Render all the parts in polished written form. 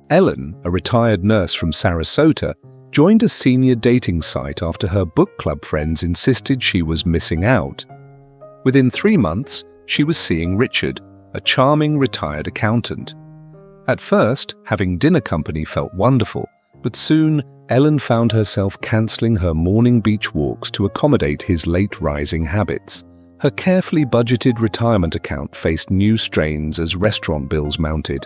Ellen, a retired nurse from Sarasota, joined a senior dating site after her book club friends insisted she was missing out. Within 3 months, she was seeing Richard, a charming retired accountant. At first, having dinner company felt wonderful, but soon Ellen found herself cancelling her morning beach walks to accommodate his late-rising habits. Her carefully budgeted retirement account faced new strains as restaurant bills mounted.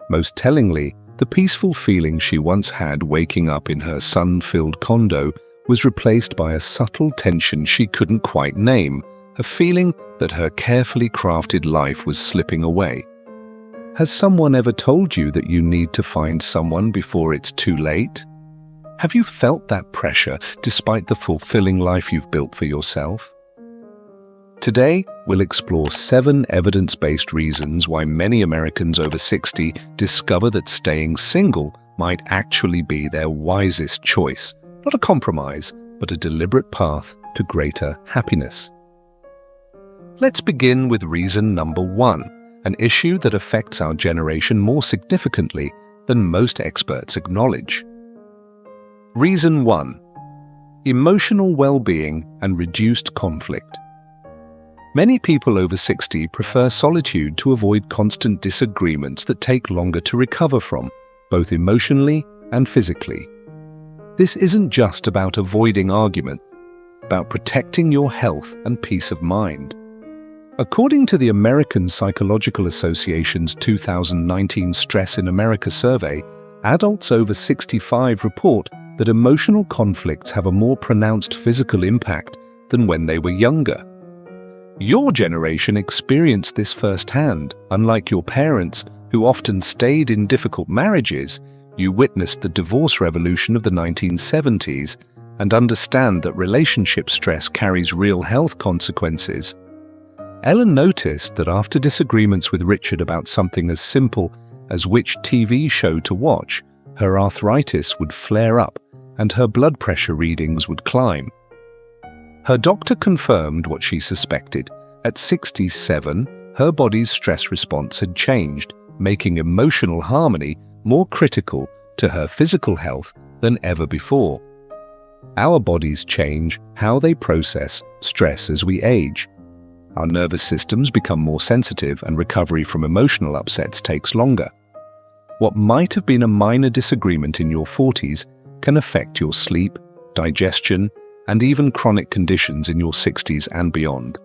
Most tellingly, the peaceful feeling she once had waking up in her sun-filled condo was replaced by a subtle tension she couldn't quite name, a feeling that her carefully crafted life was slipping away. Has someone ever told you that you need to find someone before it's too late? Have you felt that pressure despite the fulfilling life you've built for yourself? Today, we'll explore 7 evidence-based reasons why many Americans over 60 discover that staying single might actually be their wisest choice, not a compromise, but a deliberate path to greater happiness. Let's begin with reason number 1, an issue that affects our generation more significantly than most experts acknowledge. Reason 1: emotional well-being and reduced conflict. Many people over 60 prefer solitude to avoid constant disagreements that take longer to recover from, both emotionally and physically. This isn't just about avoiding arguments, it's about protecting your health and peace of mind. According to the American Psychological Association's 2019 Stress in America survey, adults over 65 report that emotional conflicts have a more pronounced physical impact than when they were younger. Your generation experienced this firsthand. Unlike your parents, who often stayed in difficult marriages, you witnessed the divorce revolution of the 1970s and understand that relationship stress carries real health consequences. Ellen noticed that after disagreements with Richard about something as simple as which TV show to watch, her arthritis would flare up and her blood pressure readings would climb. Her doctor confirmed what she suspected. At 67, her body's stress response had changed, making emotional harmony more critical to her physical health than ever before. Our bodies change how they process stress as we age. Our nervous systems become more sensitive and recovery from emotional upsets takes longer. What might have been a minor disagreement in your 40s can affect your sleep, digestion, and even chronic conditions in your 60s and beyond.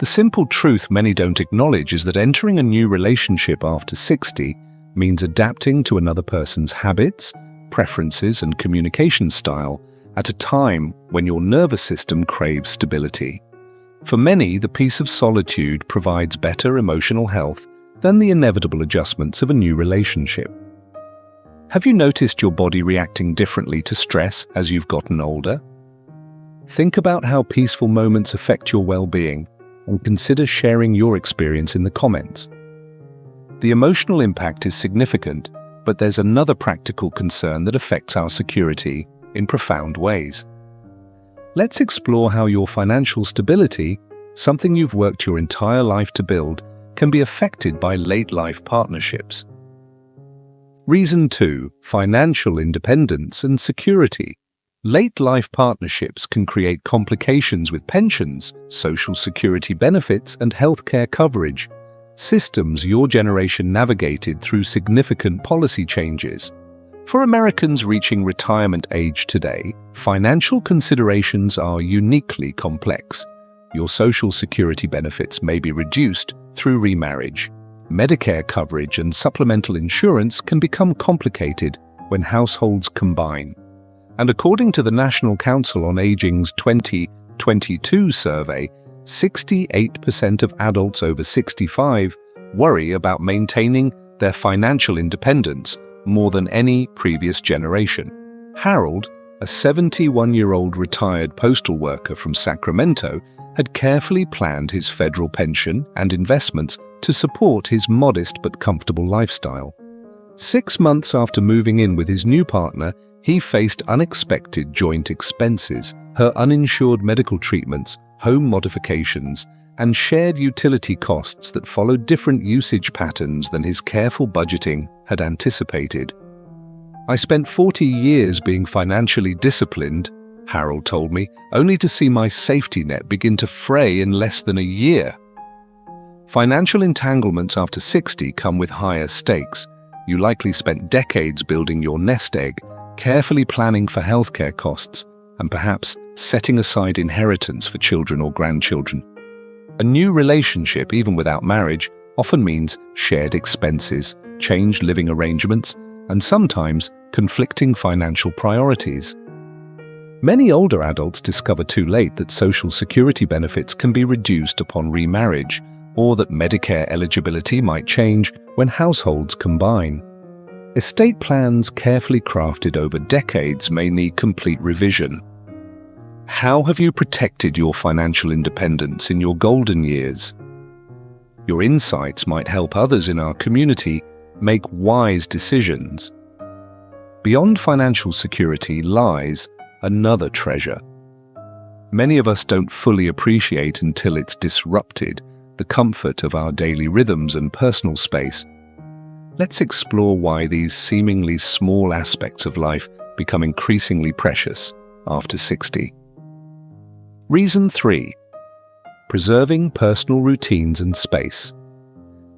The simple truth many don't acknowledge is that entering a new relationship after 60 means adapting to another person's habits, preferences, and communication style at a time when your nervous system craves stability. For many, the peace of solitude provides better emotional health than the inevitable adjustments of a new relationship. Have you noticed your body reacting differently to stress as you've gotten older? Think about how peaceful moments affect your well-being and consider sharing your experience in the comments. The emotional impact is significant, but there's another practical concern that affects our security in profound ways. Let's explore how your financial stability, something you've worked your entire life to build, can be affected by late-life partnerships. Reason 2: financial independence and security. Late-life partnerships can create complications with pensions, social security benefits, and healthcare coverage, systems your generation navigated through significant policy changes. For Americans reaching retirement age today, financial considerations are uniquely complex. Your social security benefits may be reduced through remarriage. Medicare coverage and supplemental insurance can become complicated when households combine. And according to the National Council on Aging's 2022 survey, 68% of adults over 65 worry about maintaining their financial independence more than any previous generation. Harold, a 71-year-old retired postal worker from Sacramento, had carefully planned his federal pension and investments to support his modest but comfortable lifestyle. 6 months after moving in with his new partner, he faced unexpected joint expenses, her uninsured medical treatments, home modifications, and shared utility costs that followed different usage patterns than his careful budgeting had anticipated. "I spent 40 years being financially disciplined," Harold told me, "only to see my safety net begin to fray in less than a year." Financial entanglements after 60 come with higher stakes. You likely spent decades building your nest egg, carefully planning for healthcare costs, and perhaps setting aside inheritance for children or grandchildren. A new relationship, even without marriage, often means shared expenses, changed living arrangements, and sometimes conflicting financial priorities. Many older adults discover too late that Social Security benefits can be reduced upon remarriage, or that Medicare eligibility might change when households combine. Estate plans carefully crafted over decades may need complete revision. How have you protected your financial independence in your golden years? Your insights might help others in our community make wise decisions. Beyond financial security lies another treasure. Many of us don't fully appreciate until it's disrupted the comfort of our daily rhythms and personal space. Let's explore why these seemingly small aspects of life become increasingly precious after 60. Reason 3. Preserving personal routines and space.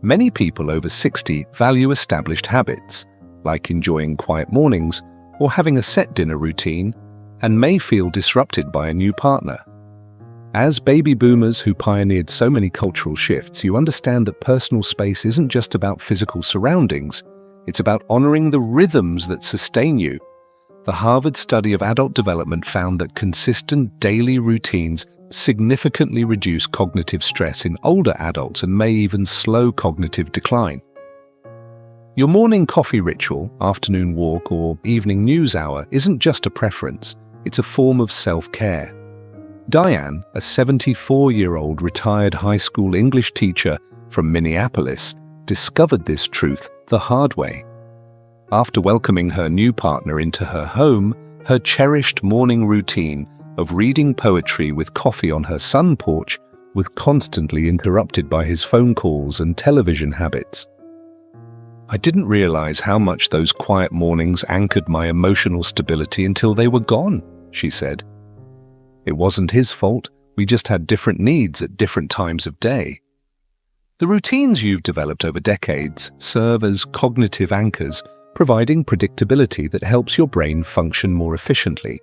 Many people over 60 value established habits, like enjoying quiet mornings or having a set dinner routine, and may feel disrupted by a new partner. As baby boomers who pioneered so many cultural shifts, you understand that personal space isn't just about physical surroundings, it's about honoring the rhythms that sustain you. The Harvard study of adult development found that consistent daily routines significantly reduce cognitive stress in older adults and may even slow cognitive decline. Your morning coffee ritual, afternoon walk, or evening news hour isn't just a preference, it's a form of self-care. Diane, a 74-year-old retired high school English teacher from Minneapolis, discovered this truth the hard way. After welcoming her new partner into her home, her cherished morning routine of reading poetry with coffee on her sun porch was constantly interrupted by his phone calls and television habits. "I didn't realize how much those quiet mornings anchored my emotional stability until they were gone," she said. "It wasn't his fault, we just had different needs at different times of day." The routines you've developed over decades serve as cognitive anchors, providing predictability that helps your brain function more efficiently.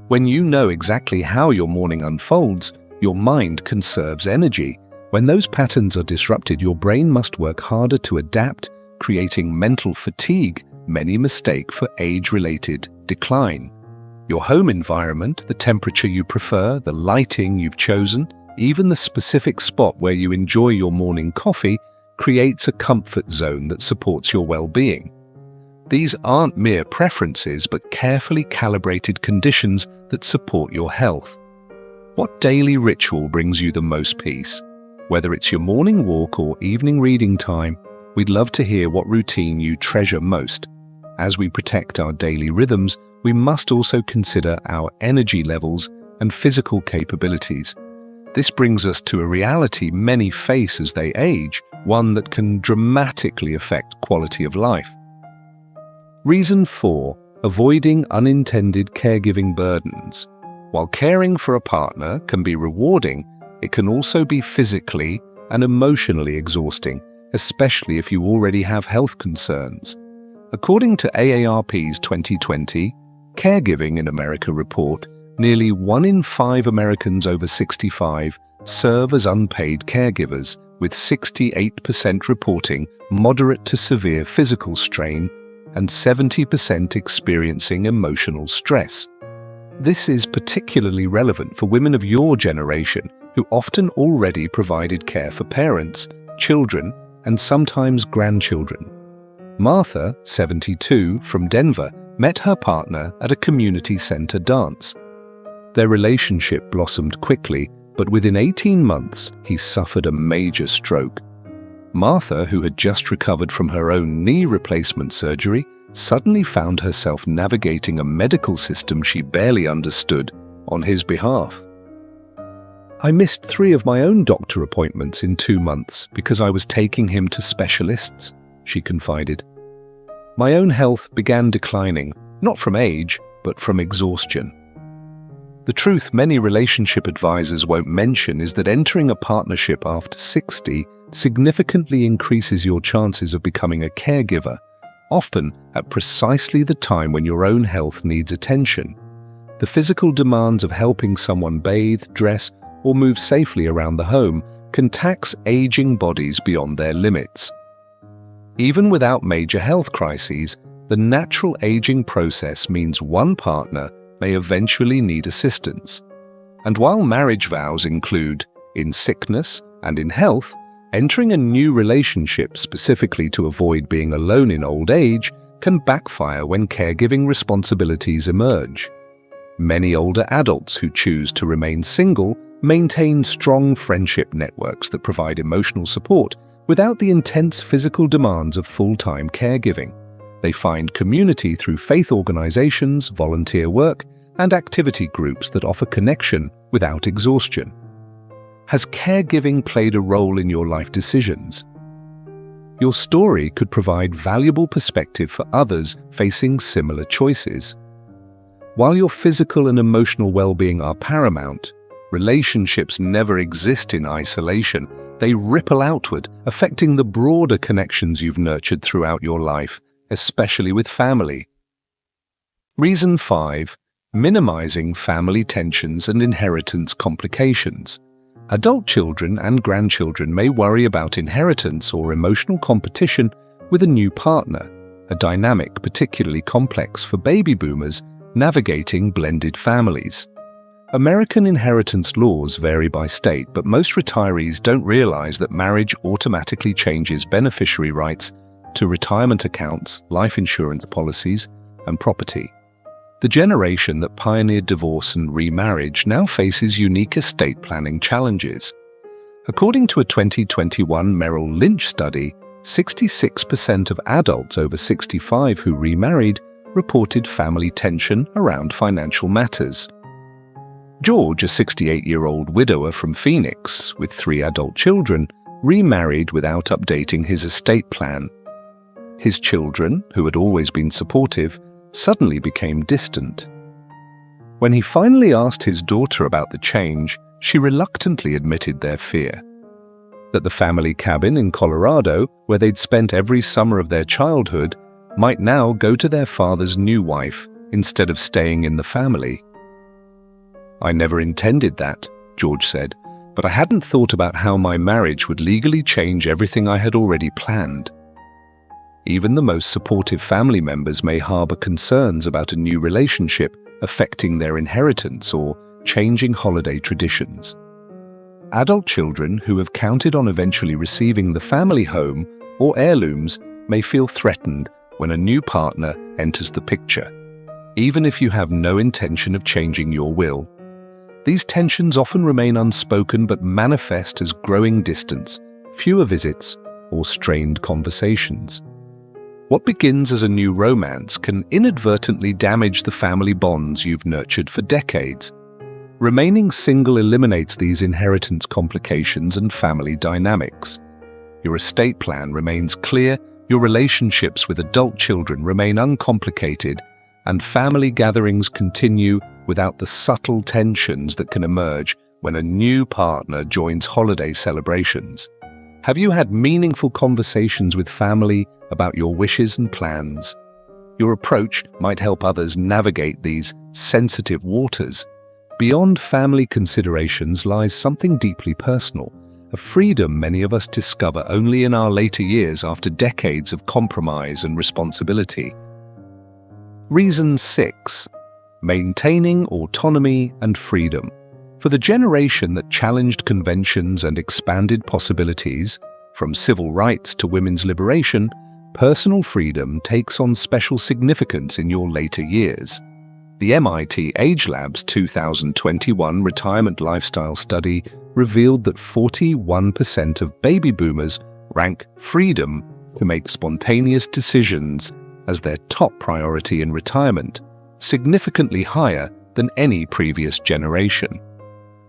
When you know exactly how your morning unfolds, your mind conserves energy. When those patterns are disrupted, your brain must work harder to adapt, creating mental fatigue, many mistake for age-related decline. Your home environment, the temperature you prefer, the lighting you've chosen, even the specific spot where you enjoy your morning coffee, creates a comfort zone that supports your well-being. These aren't mere preferences, but carefully calibrated conditions that support your health. What daily ritual brings you the most peace? Whether it's your morning walk or evening reading time, we'd love to hear what routine you treasure most. As we protect our daily rhythms, we must also consider our energy levels and physical capabilities. This brings us to a reality many face as they age, one that can dramatically affect quality of life. Reason 4. Avoiding unintended caregiving burdens. While caring for a partner can be rewarding, it can also be physically and emotionally exhausting, especially if you already have health concerns. According to AARP's 2020 Caregiving in America report, nearly 1 in 5 Americans over 65 serve as unpaid caregivers, with 68% reporting moderate to severe physical strain and 70% experiencing emotional stress. This is particularly relevant for women of your generation, who often already provided care for parents, children, and sometimes grandchildren. Martha, 72, from Denver, met her partner at a community center dance. Their relationship blossomed quickly, but within 18 months, he suffered a major stroke. Martha, who had just recovered from her own knee replacement surgery, suddenly found herself navigating a medical system she barely understood on his behalf. I missed 3 of my own doctor appointments in 2 months because I was taking him to specialists, she confided. My own health began declining, not from age, but from exhaustion. The truth many relationship advisors won't mention is that entering a partnership after 60 significantly increases your chances of becoming a caregiver, often at precisely the time when your own health needs attention. The physical demands of helping someone bathe, dress, or move safely around the home can tax aging bodies beyond their limits. Even without major health crises, the natural aging process means one partner may eventually need assistance. And while marriage vows include, in sickness and in health, entering a new relationship specifically to avoid being alone in old age can backfire when caregiving responsibilities emerge. Many older adults who choose to remain single maintain strong friendship networks that provide emotional support without the intense physical demands of full-time caregiving. They find community through faith organizations, volunteer work, and activity groups that offer connection without exhaustion. Has caregiving played a role in your life decisions? Your story could provide valuable perspective for others facing similar choices. While your physical and emotional well-being are paramount, relationships never exist in isolation. They ripple outward, affecting the broader connections you've nurtured throughout your life, especially with family. Reason 5. Minimizing family tensions and inheritance complications. Adult children and grandchildren may worry about inheritance or emotional competition with a new partner, a dynamic particularly complex for baby boomers navigating blended families. American inheritance laws vary by state, but most retirees don't realize that marriage automatically changes beneficiary rights to retirement accounts, life insurance policies, and property. The generation that pioneered divorce and remarriage now faces unique estate planning challenges. According to a 2021 Merrill Lynch study, 66% of adults over 65 who remarried reported family tension around financial matters. George, a 68-year-old widower from Phoenix with 3 adult children, remarried without updating his estate plan. His children, who had always been supportive, suddenly became distant. When he finally asked his daughter about the change, she reluctantly admitted their fear. That the family cabin in Colorado, where they'd spent every summer of their childhood, might now go to their father's new wife instead of staying in the family. "I never intended that," George said, "but I hadn't thought about how my marriage would legally change everything I had already planned." Even the most supportive family members may harbor concerns about a new relationship affecting their inheritance or changing holiday traditions. Adult children who have counted on eventually receiving the family home or heirlooms may feel threatened when a new partner enters the picture, even if you have no intention of changing your will. These tensions often remain unspoken but manifest as growing distance, fewer visits, or strained conversations. What begins as a new romance can inadvertently damage the family bonds you've nurtured for decades. Remaining single eliminates these inheritance complications and family dynamics. Your estate plan remains clear, your relationships with adult children remain uncomplicated, and family gatherings continue without the subtle tensions that can emerge when a new partner joins holiday celebrations. Have you had meaningful conversations with family about your wishes and plans? Your approach might help others navigate these sensitive waters. Beyond family considerations lies something deeply personal, a freedom many of us discover only in our later years after decades of compromise and responsibility. Reason 6. Maintaining autonomy and freedom. For the generation that challenged conventions and expanded possibilities, from civil rights to women's liberation, personal freedom takes on special significance in your later years. The MIT Age Lab's 2021 retirement lifestyle study revealed that 41% of baby boomers rank freedom to make spontaneous decisions as their top priority in retirement, significantly higher than any previous generation.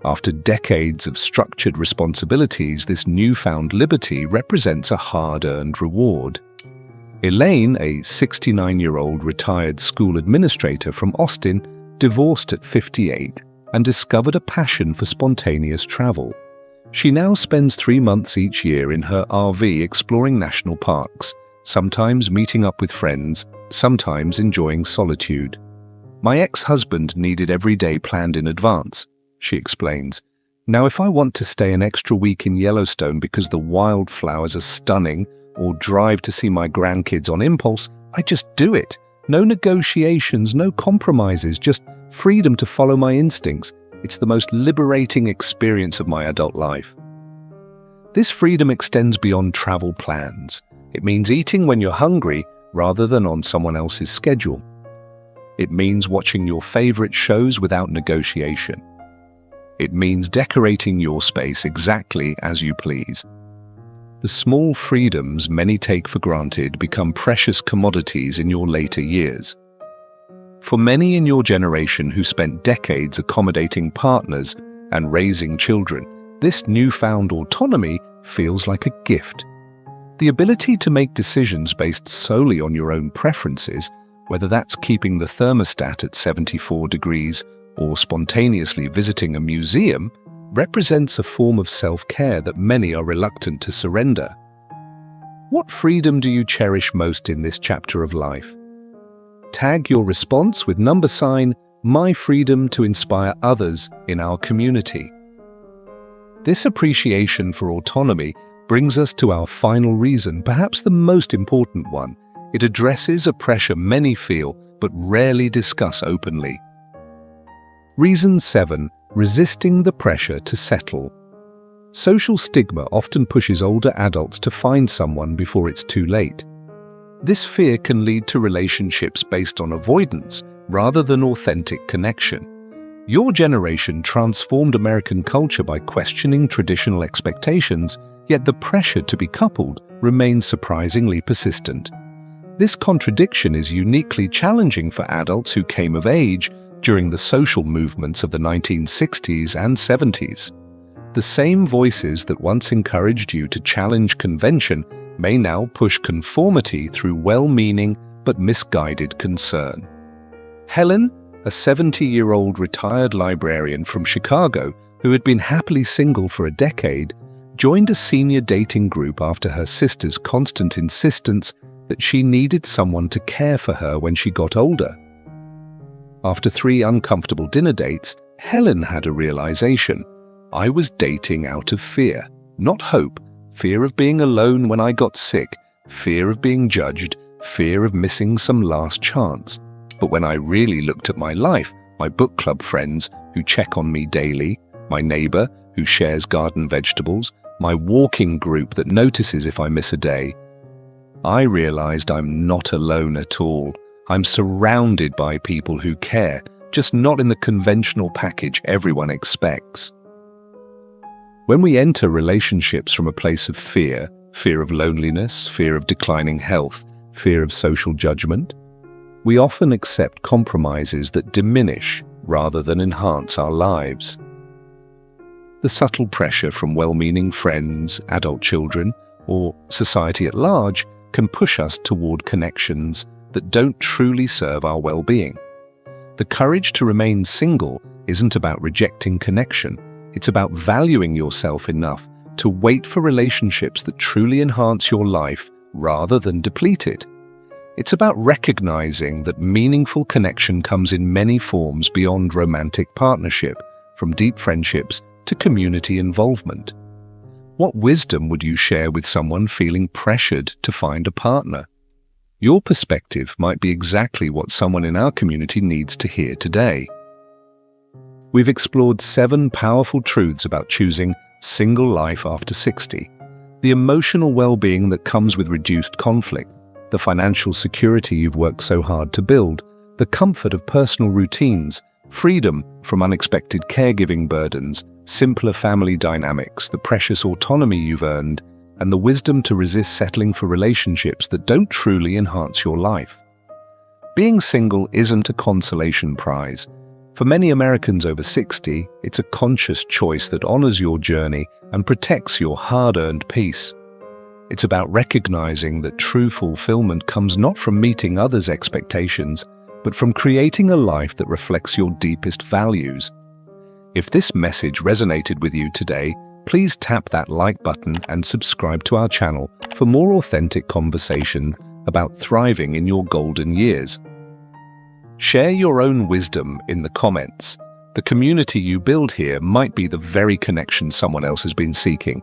After decades of structured responsibilities, this newfound liberty represents a hard-earned reward. Elaine, a 69-year-old retired school administrator from Austin, divorced at 58 and discovered a passion for spontaneous travel. She now spends 3 months each year in her RV exploring national parks, sometimes meeting up with friends, sometimes enjoying solitude. "My ex-husband needed every day planned in advance," she explains. "Now, if I want to stay an extra week in Yellowstone because the wildflowers are stunning, or drive to see my grandkids on impulse, I just do it. No negotiations, no compromises, just freedom to follow my instincts. It's the most liberating experience of my adult life." This freedom extends beyond travel plans. It means eating when you're hungry rather than on someone else's schedule. It means watching your favorite shows without negotiation. It means decorating your space exactly as you please. The small freedoms many take for granted become precious commodities in your later years. For many in your generation who spent decades accommodating partners and raising children, this newfound autonomy feels like a gift. The ability to make decisions based solely on your own preferences, whether that's keeping the thermostat at 74 degrees or spontaneously visiting a museum, represents a form of self-care that many are reluctant to surrender. What freedom do you cherish most in this chapter of life? Tag your response with #My freedom to inspire others in our community. This appreciation for autonomy brings us to our final reason, perhaps the most important one. It addresses a pressure many feel but rarely discuss openly. Reason 7. Resisting the pressure to settle. Social stigma often pushes older adults to find someone before it's too late. This fear can lead to relationships based on avoidance rather than authentic connection. Your generation transformed American culture by questioning traditional expectations, yet the pressure to be coupled remains surprisingly persistent. This contradiction is uniquely challenging for adults who came of age during the social movements of the 1960s and 70s. The same voices that once encouraged you to challenge convention may now push conformity through well-meaning but misguided concern. Helen, a 70-year-old retired librarian from Chicago who had been happily single for a decade, joined a senior dating group after her sister's constant insistence that she needed someone to care for her when she got older. After 3 uncomfortable dinner dates, Helen had a realization. I was dating out of fear, not hope. Fear of being alone when I got sick, fear of being judged, fear of missing some last chance. But when I really looked at my life, my book club friends who check on me daily, my neighbor who shares garden vegetables, my walking group that notices if I miss a day, I realized I'm not alone at all. I'm surrounded by people who care, just not in the conventional package everyone expects. When we enter relationships from a place of fear, fear of loneliness, fear of declining health, fear of social judgment, we often accept compromises that diminish rather than enhance our lives. The subtle pressure from well-meaning friends, adult children, or society at large can push us toward connections that don't truly serve our well-being. The courage to remain single isn't about rejecting connection. It's about valuing yourself enough to wait for relationships that truly enhance your life rather than deplete it. It's about recognizing that meaningful connection comes in many forms beyond romantic partnership, from deep friendships to community involvement. What wisdom would you share with someone feeling pressured to find a partner? Your perspective might be exactly what someone in our community needs to hear today. We've explored 7 powerful truths about choosing single life after 60, the emotional well-being that comes with reduced conflict, the financial security you've worked so hard to build, the comfort of personal routines, freedom from unexpected caregiving burdens, simpler family dynamics, the precious autonomy you've earned, and the wisdom to resist settling for relationships that don't truly enhance your life. Being single isn't a consolation prize. For many Americans over 60, it's a conscious choice that honors your journey and protects your hard-earned peace. It's about recognizing that true fulfillment comes not from meeting others' expectations, but from creating a life that reflects your deepest values. If this message resonated with you today, please tap that like button and subscribe to our channel for more authentic conversation about thriving in your golden years. Share your own wisdom in the comments. The community you build here might be the very connection someone else has been seeking.